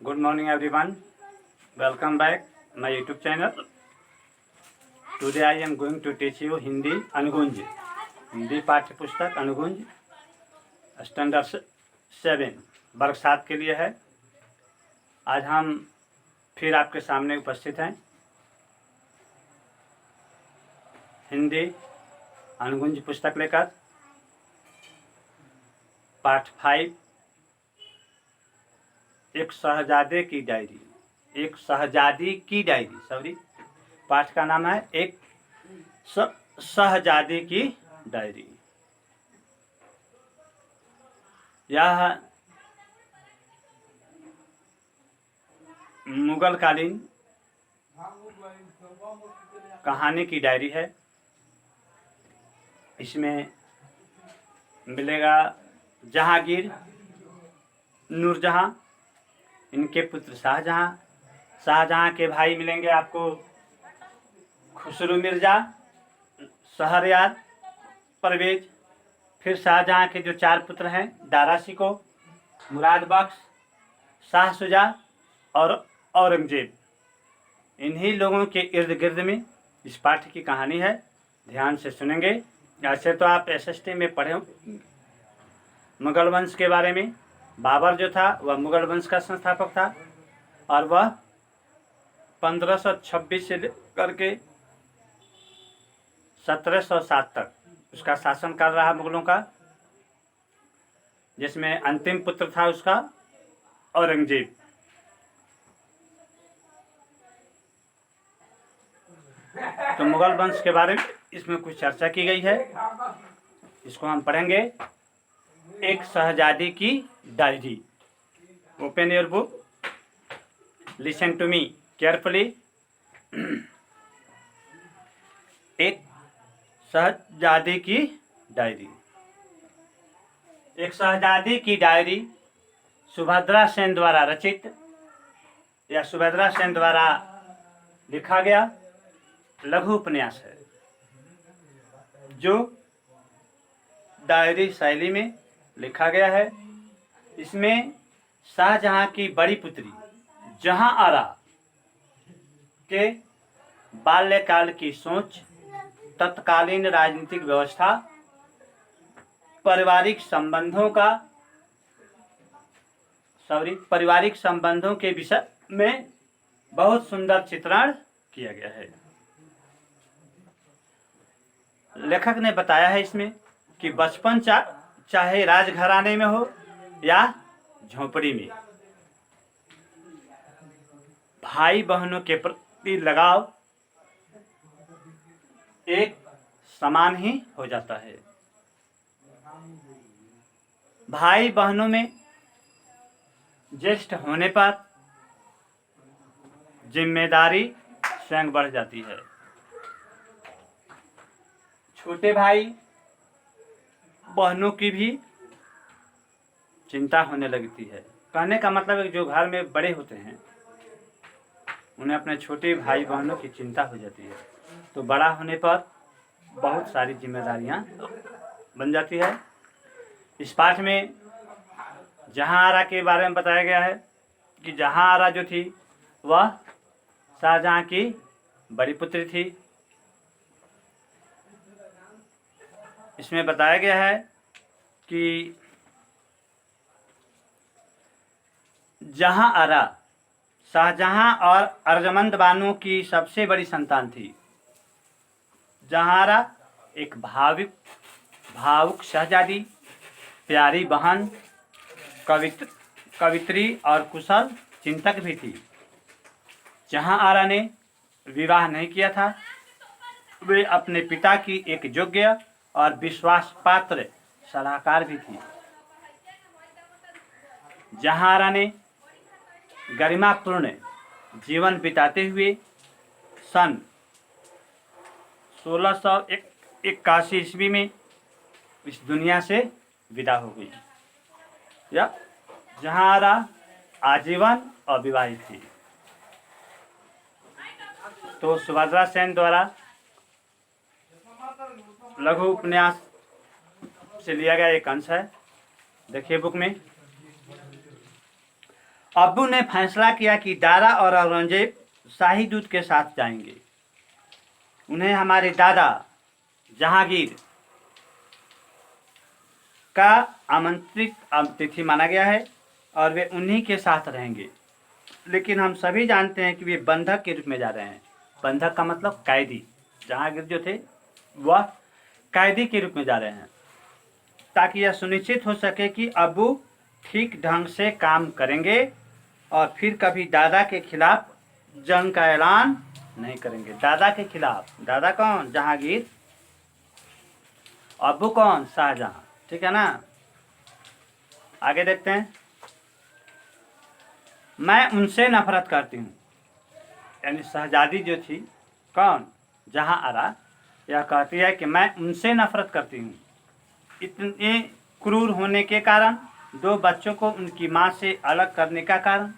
Good morning everyone. Welcome back my YouTube channel. Today I am going to teach you Hindi अनुगुंज. Hindi पाठ्य पुस्तक अनुगुंज standard 7 वर्ग 7 के लिए है. आज हम फिर आपके सामने उपस्थित हैं. हिंदी अनुगुंज पुस्तक लेकर पाठ 5 एक शहजादे की डायरी. एक शहजादी की डायरी सॉरी. पाठ का नाम है एक शहजादे की डायरी. यह मुगल कालीन कहानी की डायरी है. इसमें मिलेगा जहांगीर, नूरजहां, इनके पुत्र शाहजहां, शाहजहां के भाई मिलेंगे आपको खुसरो मिर्ज़ा, शहरयार, परवेज. फिर शाहजहां के जो 4 पुत्र हैं दारा शिकोह, मुराद बख्श, शाह शुजा और औरंगजेब. इन्हीं लोगों के इर्द गिर्द में इस पाठ्य की कहानी है. ध्यान से सुनेंगे. ऐसे तो आप SST में पढ़े मुगल वंश के बारे में. बाबर जो था वह मुगल वंश का संस्थापक था और वह 1526 से लेकर के 1707 तक उसका शासन कर रहा मुगलों का, जिसमें अंतिम पुत्र था उसका औरंगजेब. तो मुगल वंश के बारे में इसमें कुछ चर्चा की गई है. इसको हम पढ़ेंगे. एक शहजादी की diary. Open your book, listen to me carefully. एक शहजादी की डायरी. एक शहजादी की डायरी सुभद्रा सेन द्वारा रचित या सुभद्रा सेन द्वारा लिखा गया लघु उपन्यास है, जो डायरी शैली में लिखा गया है. इसमें शाहजहां की बड़ी पुत्री जहांआरा के बाल्यकाल की सोच, तत्कालीन राजनीतिक व्यवस्था, पारिवारिक संबंधों के विषय में बहुत सुंदर चित्रण किया गया है. लेखक ने बताया है इसमें कि बचपन चाहे राजघराने में हो या झोपड़ी में, भाई बहनों के प्रति लगाव एक समान ही हो जाता है. भाई बहनों में ज्येष्ठ होने पर जिम्मेदारी स्वयं बढ़ जाती है. छोटे भाई बहनों की भी चिंता होने लगती है. कहने का मतलब है जो घर में बड़े होते हैं उन्हें अपने छोटे भाई बहनों की चिंता हो जाती है. तो बड़ा होने पर बहुत सारी जिम्मेदारियां बन जाती है. इस पाठ में जहांआरा के बारे में बताया गया है कि जहांआरा जो थी वह शाहजहां की बड़ी पुत्री थी. इसमें बताया गया है कि जहांआरा शाहजहां और अर्जमंद बानो की सबसे बड़ी संतान थी. जहांआरा एक भावुक शहजादी, प्यारी बहन, कवित्री और कुशल चिंतक भी थी. जहांआरा ने विवाह नहीं किया था. वे अपने पिता की एक योग्य और विश्वास पात्र सलाहकार भी थी. जहांआरा ने गरिमापूर्ण जीवन बिताते हुए सन 1681 ईस्वी में इस दुनिया से विदा हो गई. या जहांआरा आजीवन अविवाहित थी. तो सुभद्रा सेन द्वारा लघु उपन्यास से लिया गया एक अंश है. देखिए बुक में. अब्बू ने फैसला किया कि दारा और औरंगजेब शाही दूत के साथ जाएंगे। उन्हें हमारे दादा जहांगीर का आमंत्रित अतिथि माना गया है और वे उन्हीं के साथ रहेंगे। लेकिन हम सभी जानते हैं कि वे बंधक के रूप में जा रहे हैं। बंधक का मतलब कैदी। जहांगीर जो थे वह कैदी के रूप में जा रहे हैं, ताकि यह सुनिश्चित हो सके कि अब्बू ठीक ढंग से काम करेंगे और फिर कभी दादा के खिलाफ जंग का ऐलान नहीं करेंगे। दादा के खिलाफ। दादा कौन? जहांगीर। अब्बू कौन? शाहजहां। ठीक है ना। आगे देखते हैं। मैं उनसे नफरत करती हूँ, यानी शहजादी जो थी, कौन? जहां आरा, यह कहती है कि मैं उनसे नफरत करती हूँ। इतने क्रूर होने के कारण, दो बच्चों को उनकी माँ से अलग करने का कारण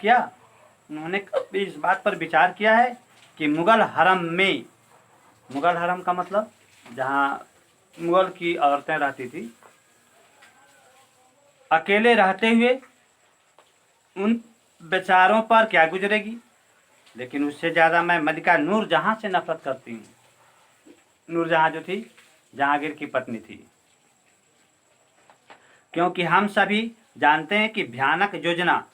क्या? उन्होंने कभी इस बात पर विचार किया है कि मुगल हरम में, मुगल हरम का मतलब जहाँ मुगल की औरतें रहती थी, अकेले रहते हुए उन बेचारों पर क्या गुजरेगी? लेकिन उससे ज़्यादा मैं मलिका नूरजहां से नफरत करती हूँ। नूरजहां जो थी जहांगीर की पत्नी थी, क्योंकि हम सभी जानते हैं कि भयानक योजना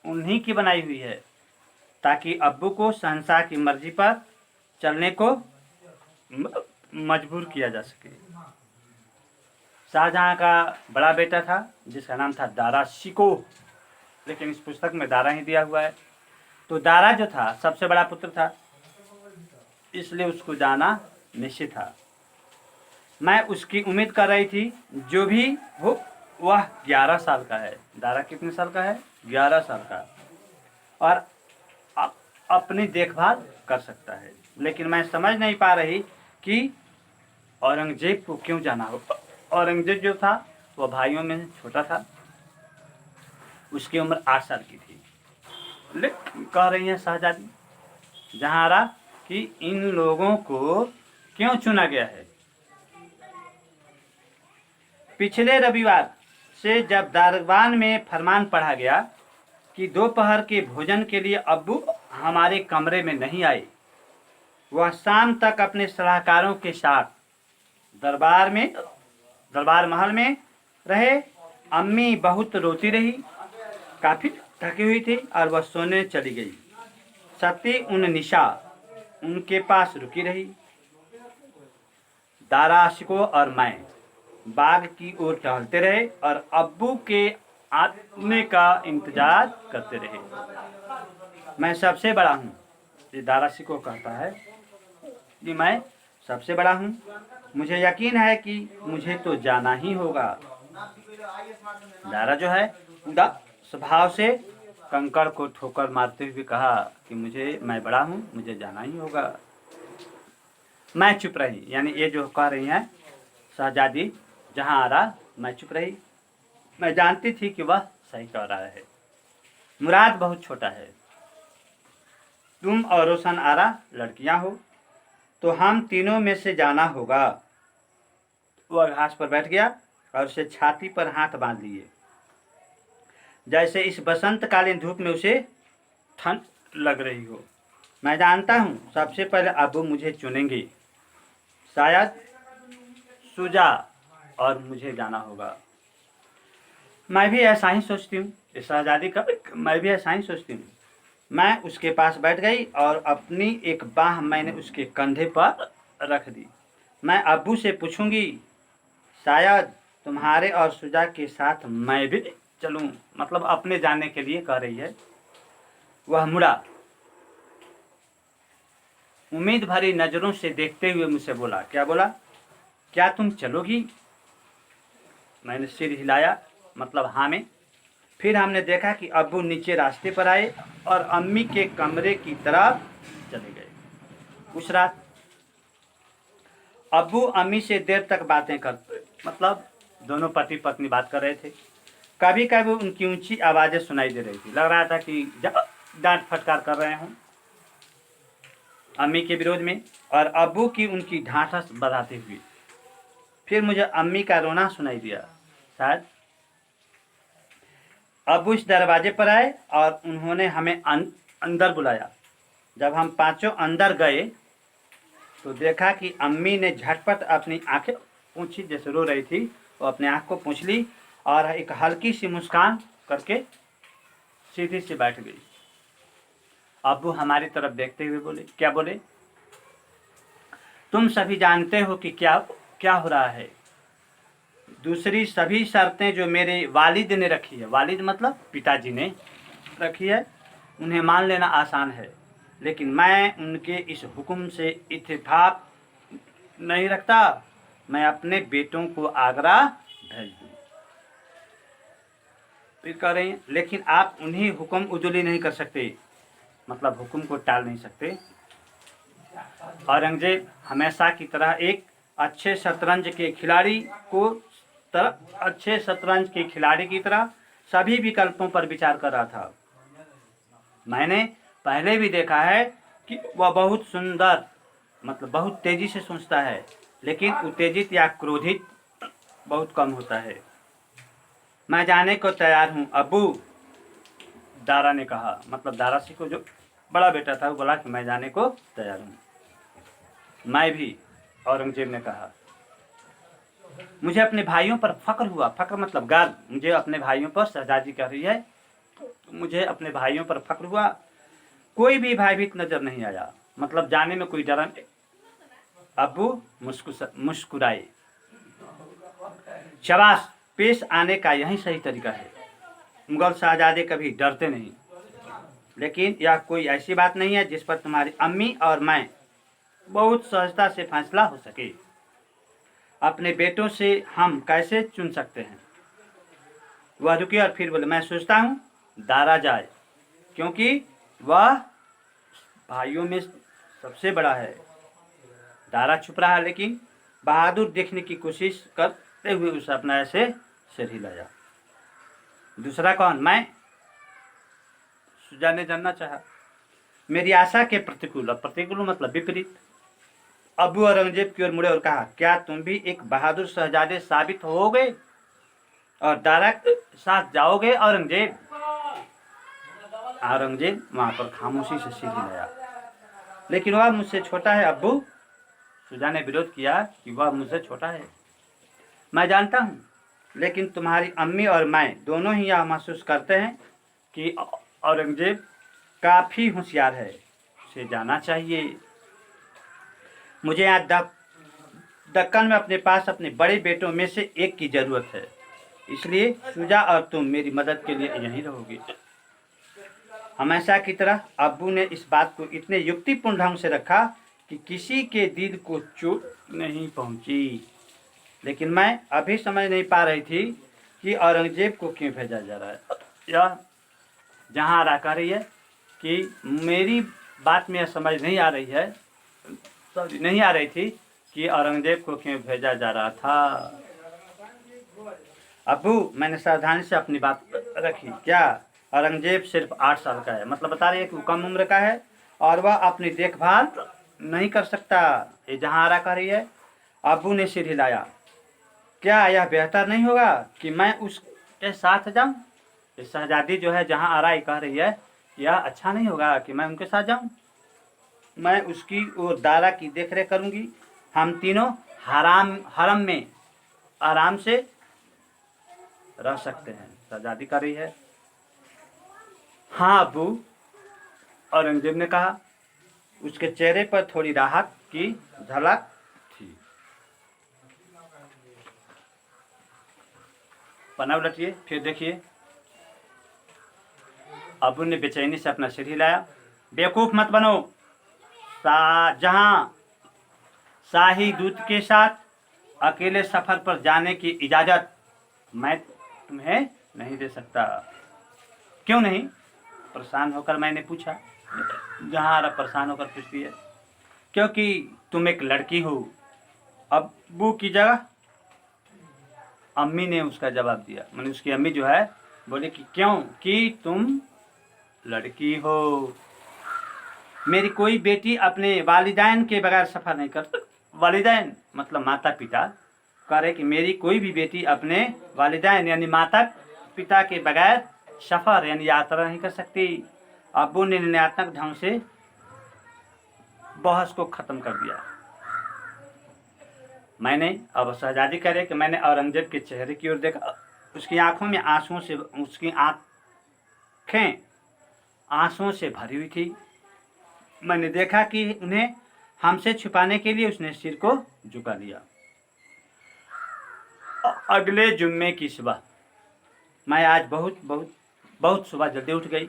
उन्हीं की बनाई हुई है, ताकि अब्बू को शहंशाह की मर्जी पर चलने को मजबूर किया जा सके। शाहजहां का बड़ा बेटा था जिसका नाम था दारा शिकोह, लेकिन इस पुस्तक में दारा ही दिया हुआ है। तो दारा जो था सबसे बड़ा पुत्र था, इसलिए उसको जाना निश्चित था। मैं उसकी उम्मीद कर रही थी, जो भी हो वह 11 साल का है। दारा कितने साल का है? 11 साल का, और अपनी देखभाल कर सकता है। लेकिन मैं समझ नहीं पा रही कि औरंगजेब को क्यों जाना हो। औरंगजेब जो था वह भाइयों में छोटा था, उसकी उम्र 8 साल की थी। लेकिन कह रही है शहजादी जहांरा कि इन लोगों को क्यों चुना गया है। पिछले रविवार से जब दरबार में फरमान पढ़ा गया कि दोपहर के भोजन के लिए अब्बू हमारे कमरे में नहीं आए, वह शाम तक अपने सलाहकारों के साथ दरबार महल में रहे। अम्मी बहुत रोती रही, काफी थकी हुई थी और वह सोने चली गई। सती उन निशा उनके पास रुकी रही। दारा शिकोह और मैं बाग की ओर टहलते रहे और अब्बू के आने का इंतजार करते रहे। मैं सबसे बड़ा हूँ, ये दारा शिकोह कहता है कि मैं सबसे बड़ा हूँ। मुझे यकीन है कि मुझे तो जाना ही होगा। दारा जो है उदास स्वभाव से कंकड़ को ठोकर मारते हुए कहा कि मैं बड़ा हूँ, मुझे जाना ही होगा। मैं चुप रही, यानी ये जो कह रही हैं शहजादी जहांआरा, मैं चुप रही। मैं जानती थी कि वह सही कह रहा है। मुराद बहुत छोटा है। तुम और रोशन आरा लड़कियां हो, तो हम तीनों में से जाना होगा। वह घास पर बैठ गया और उसे छाती पर हाथ बांध लिए, जैसे इस बसंतकालीन धूप में उसे ठंड लग रही हो। मैं जानता हूँ सबसे पहले अब्बू मुझे चुनेंगे, शायद सुजा, और मुझे जाना होगा। मैं भी ऐसा ही सोचती हूँ। इस शहजादी का मैं भी ऐसा ही सोचती हूँ। मैं उसके पास बैठ गई और अपनी एक बाह मैंने उसके कंधे पर रख दी। मैं अब्बू से पूछूंगी, शायद तुम्हारे और सुजा के साथ मैं भी चलूं, मतलब अपने जाने के लिए कह रही है। वह मुड़ा, उम्मीद भरी नजरों से देखते हुए मुझसे बोला। क्या बोला? क्या तुम चलोगी? मैंने सिर हिलाया, मतलब हाँ में। फिर हमने देखा कि अब्बू नीचे रास्ते पर आए और अम्मी के कमरे की तरफ चले गए। उस रात अब्बू अम्मी से देर तक बातें करते, मतलब दोनों पति पत्नी बात कर रहे थे। कभी कभी उनकी ऊंची आवाजें सुनाई दे रही थी। लग रहा था कि डांट फटकार कर रहे हों अम्मी के विरोध में, और अब्बू की उनकी ढांढस बढ़ाते हुए। फिर मुझे अम्मी का रोना सुनाई दिया। शायद अब्बू इस दरवाजे पर आए और उन्होंने हमें अंदर बुलाया। जब हम पांचों अंदर गए तो देखा कि अम्मी ने झटपट अपनी आंखें पोंछी, जैसे रो रही थी, वो अपने आँख को पोंछ ली और एक हल्की सी मुस्कान करके सीधी सी बैठ गई। अब्बू हमारी तरफ देखते हुए बोले, क्या बोले? तुम सभी जानते हो कि क्या क्या हो रहा है। दूसरी सभी शर्तें जो मेरे वालिद ने रखी है, वालिद मतलब पिताजी ने रखी है, उन्हें मान लेना आसान है, लेकिन मैं उनके इस हुक्म से इत्तेफाक नहीं रखता। मैं अपने बेटों को आगरा भेज दूँ। फिर कह रहे हैं, लेकिन आप उन्हीं हुक्म उदुली नहीं कर सकते, मतलब हुक्म को टाल नहीं सकते। औरंगजेब हमेशा की तरह एक अच्छे शतरंज के खिलाड़ी की तरह सभी विकल्पों पर विचार कर रहा था। मैंने पहले भी देखा है कि वह बहुत सुंदर, मतलब बहुत तेजी से सोचता है, लेकिन उत्तेजित या क्रोधित बहुत कम होता है। मैं जाने को तैयार हूँ अब्बू, दारा ने कहा। मतलब दारा सिंह को जो बड़ा बेटा था वो बोला कि मैं जाने को तैयार हूँ। मैं भी, औरंगजेब ने कहा। मुझे अपने भाइयों पर फक्र हुआ। फक्र मतलब गर्व। मुझे अपने भाइयों पर, शहजादी कह रही है, मुझे अपने भाइयों पर फक्र हुआ। कोई भी भयभीत नजर नहीं आया, मतलब जाने में कोई डर नहीं। अब्बू मुस्कुराए। शाबाश, पेश आने का यही सही तरीका है। मुगल शहजादे कभी डरते नहीं, लेकिन यह कोई ऐसी बात नहीं है जिस पर तुम्हारी अम्मी और मैं बहुत सहजता से फैसला हो सके। अपने बेटों से हम कैसे चुन सकते हैं? वह रुके और फिर बोले, मैं सोचता हूँ दारा जाए, क्योंकि वह भाइयों में सबसे बड़ा है। दारा चुप रहा, लेकिन बहादुर देखने की कोशिश करते हुए उसे अपना ऐसे सिर हिलाया। दूसरा कौन? मैं? सुजा ने जानना चाहा। मेरी आशा के प्रतिकूल, प्रतिकूल मतलब विपरीत। अब्बू औरंगजेब की ओर मुड़े और कहा, क्या तुम भी एक बहादुर शहजादे साबित होगे और दारा के साथ जाओगे? औरंगजेब वहां पर खामोशी से सिर हिलाया। लेकिन वह मुझसे छोटा है अब्बू। सुजा ने विरोध किया कि वह मुझसे छोटा है। मैं जानता हूँ, लेकिन तुम्हारी अम्मी और मैं दोनों ही यह महसूस करते हैं कि औरंगजेब काफी होशियार है, उसे जाना चाहिए। मुझे यहाँ दक्कन में अपने पास अपने बड़े बेटों में से एक की जरूरत है, इसलिए सुजा और तुम मेरी मदद के लिए यहीं रहोगे। हमेशा की तरह अब्बू ने इस बात को इतने युक्तिपूर्ण ढंग से रखा कि किसी के दिल को चोट नहीं पहुंची। लेकिन मैं अभी समझ नहीं पा रही थी कि औरंगजेब को क्यों भेजा जा रहा है। यह जहाँ आ कह रही है कि मेरी बात में समझ नहीं आ रही है, नहीं आ रही थी कि औरंगजेब को क्यों भेजा जा रहा था। अब्बू, मैंने सावधानी से अपनी बात रखी। क्या? औरंगजेब सिर्फ 8 साल का है, मतलब बता रही है कि वो कम उम्र का है और वह अपनी देखभाल नहीं कर सकता। ये जहाँ आ कह रही है। अब्बू ने सिर हिलाया। क्या यह बेहतर नहीं होगा कि मैं उसके साथ जाऊं? ये शहजादी जो है जहाँ आ कह रही है, यह अच्छा नहीं होगा कि मैं उनके साथ जाऊं? मैं उसकी और दारा की देखरेख करूंगी। हम तीनों हरम में आराम से रह सकते हैं। शहजादी कर रही है। हाँ अब्बू, औरंगजेब ने कहा। उसके चेहरे पर थोड़ी राहत की झलक थी। पन्ना उलटिए, फिर देखिए। अब्बू ने बेचैनी से अपना सिर हिलाया। बेवकूफ मत बनो। जहां शाही दूत के साथ अकेले सफर पर जाने की इजाजत मैं तुम्हें नहीं दे सकता। क्यों नहीं? परेशान होकर मैंने पूछा। जहां परेशान होकर पूछती है, क्योंकि तुम एक लड़की हो। अब्बू की जगह अम्मी ने उसका जवाब दिया। मैंने उसकी अम्मी जो है बोले कि क्यों? कि तुम लड़की हो। मेरी कोई बेटी अपने वालिदैन के बगैर सफर नहीं कर। वालिदैन मतलब माता पिता। कह रहे कि मेरी कोई भी बेटी अपने वालिदैन यानी माता पिता के बगैर सफ़र यानी यात्रा नहीं कर सकती। अब्बू ने निर्णयात्मक ढंग से बहस को ख़त्म कर दिया। मैंने अब शहजादी करे कि मैंने औरंगजेब के चेहरे की ओर देखा। उसकी आंखों में उसकी आंखें आंसुओं से भरी हुई थी। मैंने देखा कि उन्हें हमसे छुपाने के लिए उसने सिर को झुका लिया। अगले जुम्मे की सुबह मैं आज बहुत सुबह जल्दी उठ गई,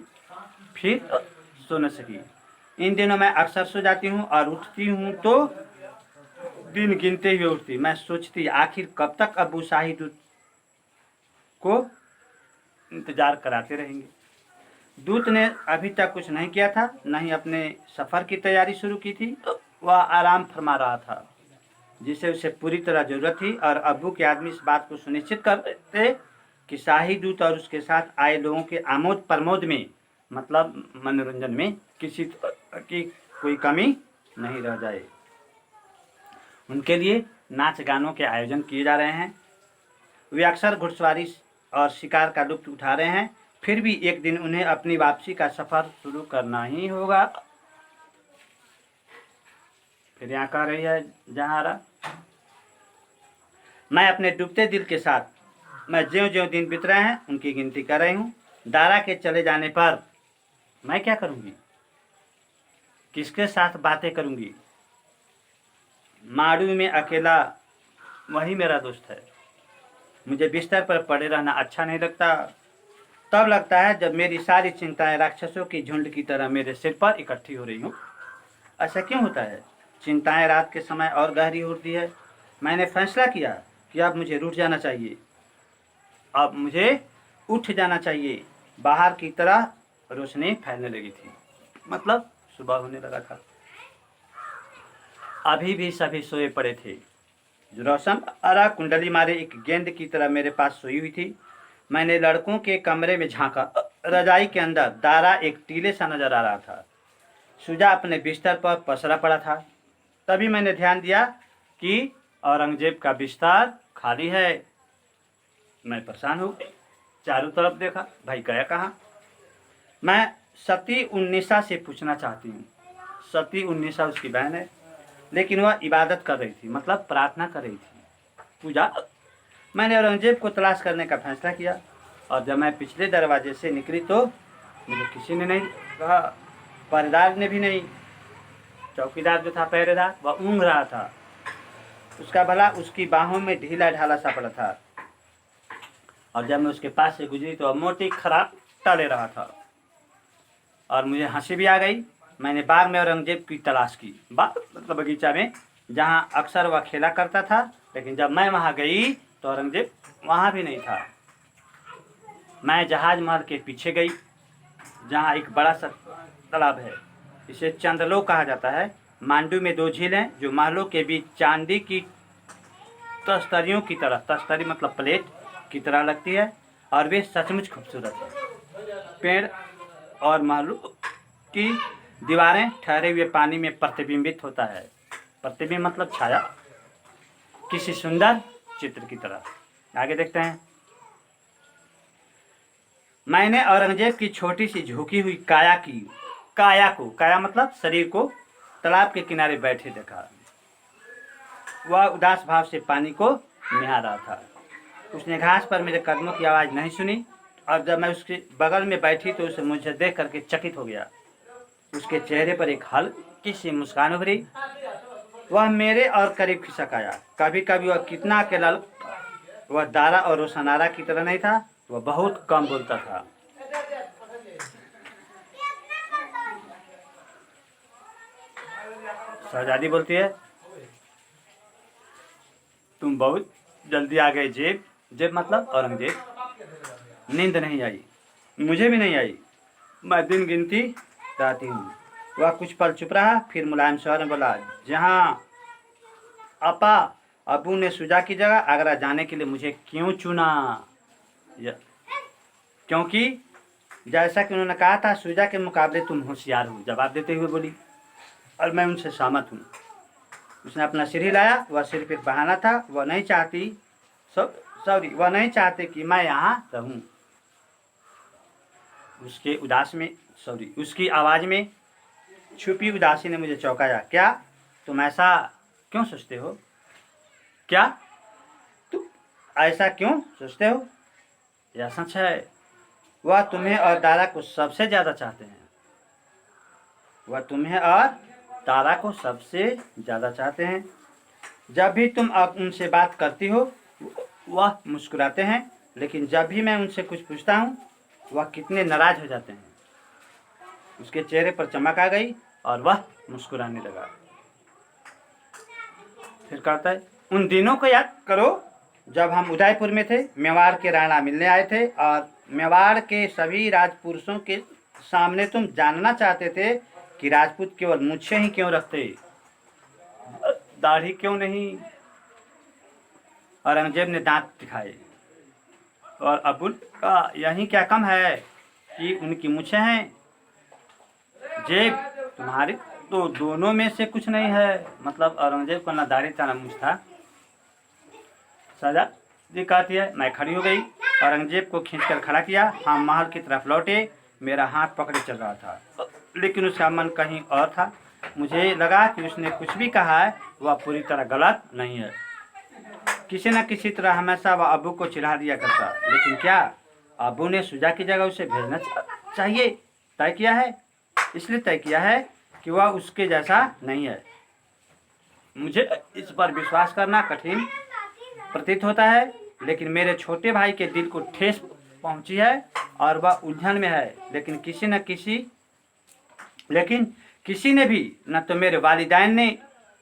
फिर सो न सकी। इन दिनों मैं अक्सर सो जाती हूँ और उठती हूँ तो दिन गिनते हुए उठती। मैं सोचती आखिर कब तक अब्बू शाही दूत को इंतजार कराते रहेंगे। दूत ने अभी तक कुछ नहीं किया था, न ही अपने सफ़र की तैयारी शुरू की थी। वह आराम फरमा रहा था जिसे उसे पूरी तरह जरूरत थी, और अब्बू के आदमी इस बात को सुनिश्चित करते कि शाही दूत और उसके साथ आए लोगों के आमोद प्रमोद में, मतलब मनोरंजन में, किसी की कोई कमी नहीं रह जाए। उनके लिए नाच गानों के आयोजन किए जा रहे हैं। वे अक्सर घुड़सवारी और शिकार का लुत्फ उठा रहे हैं। फिर भी एक दिन उन्हें अपनी वापसी का सफ़र शुरू करना ही होगा। फिर यहाँ कह रही है जहारा, मैं अपने डूबते दिल के साथ मैं ज्यों-ज्यों दिन बीत रहे हैं उनकी गिनती कर रही हूँ। दारा के चले जाने पर मैं क्या करूँगी, किसके साथ बातें करूँगी। माड़ू में अकेला वही मेरा दोस्त है। मुझे बिस्तर पर पड़े रहना अच्छा नहीं लगता। तब लगता है जब मेरी सारी चिंताएं राक्षसों की झुंड की तरह मेरे सिर पर इकट्ठी हो रही हूँ। ऐसा क्यों होता है? चिंताएं रात के समय और गहरी होती है। मैंने फैसला किया कि अब मुझे रुठ जाना चाहिए, अब मुझे उठ जाना चाहिए। बाहर की तरह रोशनी फैलने लगी थी, मतलब सुबह होने लगा था। अभी भी सभी सोए पड़े थे। रोशन अरा कुंडली मारे एक गेंद की तरह मेरे पास सोई हुई थी। मैंने लड़कों के कमरे में झांका। रजाई के अंदर दारा एक टीले सा नजर आ रहा था। सुजा अपने बिस्तर पर पसरा पड़ा था। तभी मैंने ध्यान दिया कि औरंगजेब का बिस्तर खाली है। मैं परेशान हो गई, चारों तरफ देखा, भाई गया कहाँ। मैं सती उन्नीसा से पूछना चाहती हूँ। सती उन्नीसा उसकी बहन है, लेकिन वह इबादत कर रही थी, मतलब प्रार्थना कर रही थी, पूजा। मैंने औरंगजेब को तलाश करने का फैसला किया, और जब मैं पिछले दरवाजे से निकली तो मुझे किसी ने नहीं कहा, पहरेदार ने भी नहीं। चौकीदार जो था पहरेदार, वह ऊँघ रहा था। उसका भला उसकी बाहों में ढीला ढाला सा पड़ा था, और जब मैं उसके पास से गुजरी तो वह मोटी खराब ले रहा था, और मुझे हंसी भी आ गई। मैंने बाग में औरंगजेब की तलाश की, बाग मतलब बगीचा में, जहाँ अक्सर वह खेला करता था। लेकिन जब मैं वहाँ गई तो औरंगजेब वहाँ भी नहीं था। मैं जहाज महल के पीछे गई, जहाँ एक बड़ा सा तालाब है। इसे चंद्रलोक कहा जाता है। मांडू में 2 झील हैं जो महलों के बीच चांदी की तस्तरियों की तरह, तस्तरी मतलब प्लेट की तरह लगती है, और वे सचमुच खूबसूरत है। पेड़ और महलों की दीवारें ठहरे हुए पानी में प्रतिबिंबित होता है। प्रतिबिंब मतलब छाया, किसी सुंदर चित्र की तरह। आगे देखते हैं। मैंने औरंगजेब की छोटी सी झुकी हुई काया मतलब शरीर को तालाब के किनारे बैठे देखा। वह उदास भाव से पानी को निहार रहा था। उसने घास पर मेरे कदमों की आवाज़ नहीं सुनी, और जब मैं उसके बगल में बैठी तो उसे मुझे देख करके चकित हो गया। उसके चेहरे पर एक हल्की सी मुस्कान उभरी। वह मेरे और करीब खिसक आया। कभी कभी वह कितना अकेला, वह दारा और रोशनारा की तरह नहीं था। वह बहुत कम बोलता था। शहजादी बोलती है, तुम बहुत जल्दी आ गए जेब। जेब मतलब औरंगजेब। नींद नहीं आई, मुझे भी नहीं आई। मैं दिन गिनती रहती हूँ। वह कुछ पल चुप रहा, फिर मुलायम स्वर में बोला, जहाँ अपा अबू ने सुजा की जगह आगरा जाने के लिए मुझे क्यों चुना? क्योंकि जैसा कि उन्होंने कहा था, सुजा के मुकाबले तुम होशियार हो, जवाब देते हुए बोली, और मैं उनसे सहमत हूँ। उसने अपना सिर हिलाया। वह सिर्फ एक बहाना था। वह नहीं चाहती, वह नहीं चाहते कि मैं यहाँ रहूँ। उसके उदास में उसकी आवाज़ में छुपी उदासी ने मुझे चौंकाया। क्या तुम ऐसा क्यों सोचते हो? क्या तुम ऐसा क्यों सोचते हो? यह सच है, वह तुम्हें और दारा को सबसे ज़्यादा चाहते हैं। वह तुम्हें और तारा को सबसे ज़्यादा चाहते हैं। जब भी तुम अब उनसे बात करती हो वह मुस्कुराते हैं, लेकिन जब भी मैं उनसे कुछ पूछता हूँ वह कितने नाराज हो जाते हैं। उसके चेहरे पर चमक आ गई और वह मुस्कुराने लगा। फिर कहता है, उन दिनों को याद करो जब हम उदयपुर में थे। मेवाड़ के राणा मिलने आए थे और मेवाड़ के सभी राजपुरुषों के सामने तुम जानना चाहते थे कि राजपूत केवल मूछें ही क्यों रखते, दाढ़ी क्यों नहीं। औरंगजेब ने दांत दिखाए और अबुल का यही क्या कम है कि उनकी मूछें हैं। जेब तुम्हारी तो दोनों में से कुछ नहीं है। मतलब औरंगजेब को ना दाढ़ी था ना मूछ था। सजा जी कहती है, मैं खड़ी हो गई, औरंगजेब को खींचकर खड़ा किया। हम महल की तरफ लौटे। मेरा हाथ पकड़े चल रहा था, लेकिन उसका मन कहीं और था। मुझे लगा कि उसने कुछ भी कहा है वह पूरी तरह गलत नहीं है। किसी न किसी तरह हमेशा वह अबू को चिढ़ा दिया करता, लेकिन क्या अबू ने सुजा की जगह उसे भेजना चाहिए? तय किया है, इसलिए तय किया है कि वह उसके जैसा नहीं है। मुझे इस पर विश्वास करना कठिन प्रतीत होता है, लेकिन मेरे छोटे भाई के दिल को ठेस पहुंची है और वह उलझन में है। लेकिन किसी ने भी, न तो मेरे वालिदैन ने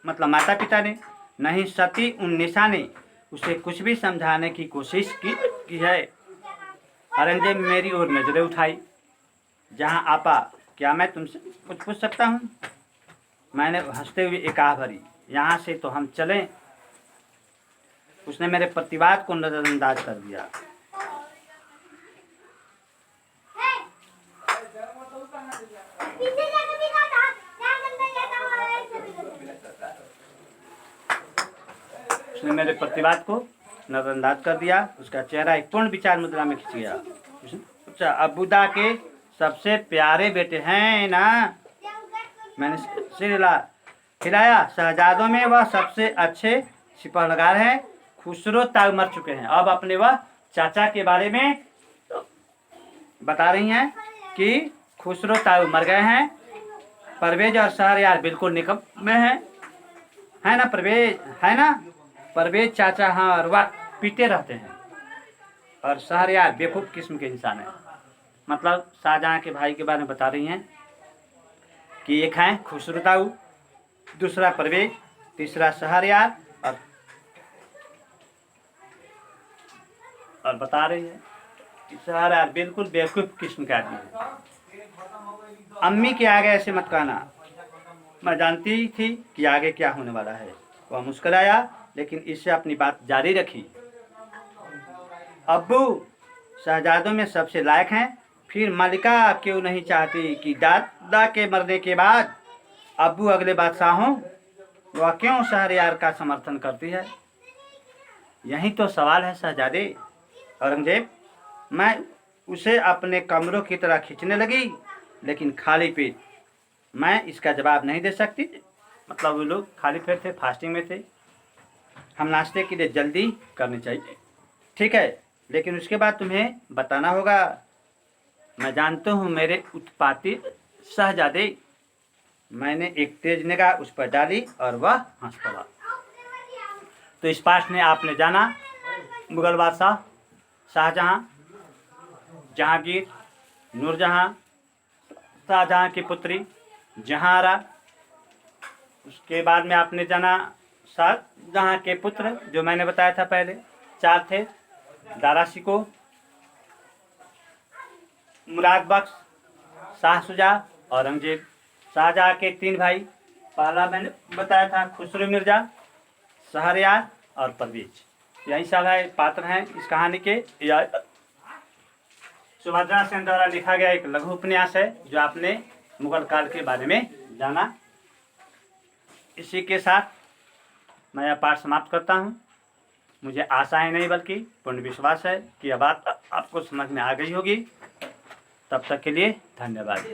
मतलब माता पिता ने, न ही सती उन्निसा ने उसे कुछ भी समझाने की कोशिश की है। औरंगजेब मेरी ओर नजरें उठाई। जहां आपा, क्या मैं तुमसे कुछ पूछ सकता हूँ? मैंने हंसते हुए एक आह भरी, यहाँ से तो हम चलें। उसने मेरे प्रतिवाद को नजरअंदाज कर दिया। उसने मेरे प्रतिवाद को नजरअंदाज कर दिया। उसका चेहरा एक पूर्ण विचार मुद्रा में खिंच गया। अच्छा, अबूदा के सबसे प्यारे बेटे हैं ना? मैंने सिर हिलाया। शहजादों में वह सबसे अच्छे सिपहलगार हैं। खुसरो ताऊ मर चुके हैं। अब अपने वह चाचा के बारे में बता रही हैं कि खुसरो ताऊ मर गए हैं। परवेज और शहरयार बिल्कुल निकम्मे हैं, है ना परवेज? है ना परवेज चाचा? हाँ, और वह पीटे रहते हैं। और शहरयार बेवकूफ़ किस्म के इंसान है। मतलब शाहजहाँ के भाई के बारे में बता रही हैं कि एक है खुसरो ताऊ, दूसरा परवेज, तीसरा शहरयार, और बता रही है कि शहरयार बिल्कुल बेवकूफ़ किस्म का आदमी है। अम्मी के आगे ऐसे मत कहना। मैं जानती थी कि आगे क्या होने वाला है। वह मुस्कुराया, लेकिन इससे अपनी बात जारी रखी। अब्बू शहजादों में सबसे लायक हैं। फिर मलिका क्यों नहीं चाहती कि दादा के मरने के बाद अब्बू अगले बादशाह हों? वह क्यों शहरयार का समर्थन करती है? यही तो सवाल है शहजादे। औरंगजेब, मैं उसे अपने कमरों की तरह खींचने लगी, लेकिन खाली पेट। मैं इसका जवाब नहीं दे सकती। मतलब वो लोग खाली पेट थे, फास्टिंग में थे। हम नाश्ते के लिए जल्दी करनी चाहिए, ठीक है, लेकिन उसके बाद तुम्हें बताना होगा। मैं जानता हूँ मेरे उत्पाती शहजादे। मैंने एक तेज निगाह उस पर डाली और वह हंस पड़ा। तो इस पाठ में आपने जाना मुगल बादशाह शाहजहाँ, जहांगीर, नूरजहाँ, शाहजहाँ की पुत्री जहांआरा। उसके बाद में आपने जाना शाहजहाँ के पुत्र, जो मैंने बताया था पहले 4 थे, दारा शिकोह, मुराद बख्श, शाह शुजा, औरंगजेब। शाहजहाँ के 3 भाई, पहला मैंने बताया था खुसरो मिर्जा, शहरयार और परवेज। यही सब है पात्र हैं इस कहानी के। यह सुभद्रा सेन द्वारा लिखा गया एक लघु उपन्यास है जो आपने मुगल काल के बारे में जाना। इसी के साथ मैं यह पाठ समाप्त करता हूँ। मुझे आशा है नहीं बल्कि पूर्ण विश्वास है कि यह बात आपको समझ में आ गई होगी। तब तक के लिए धन्यवाद।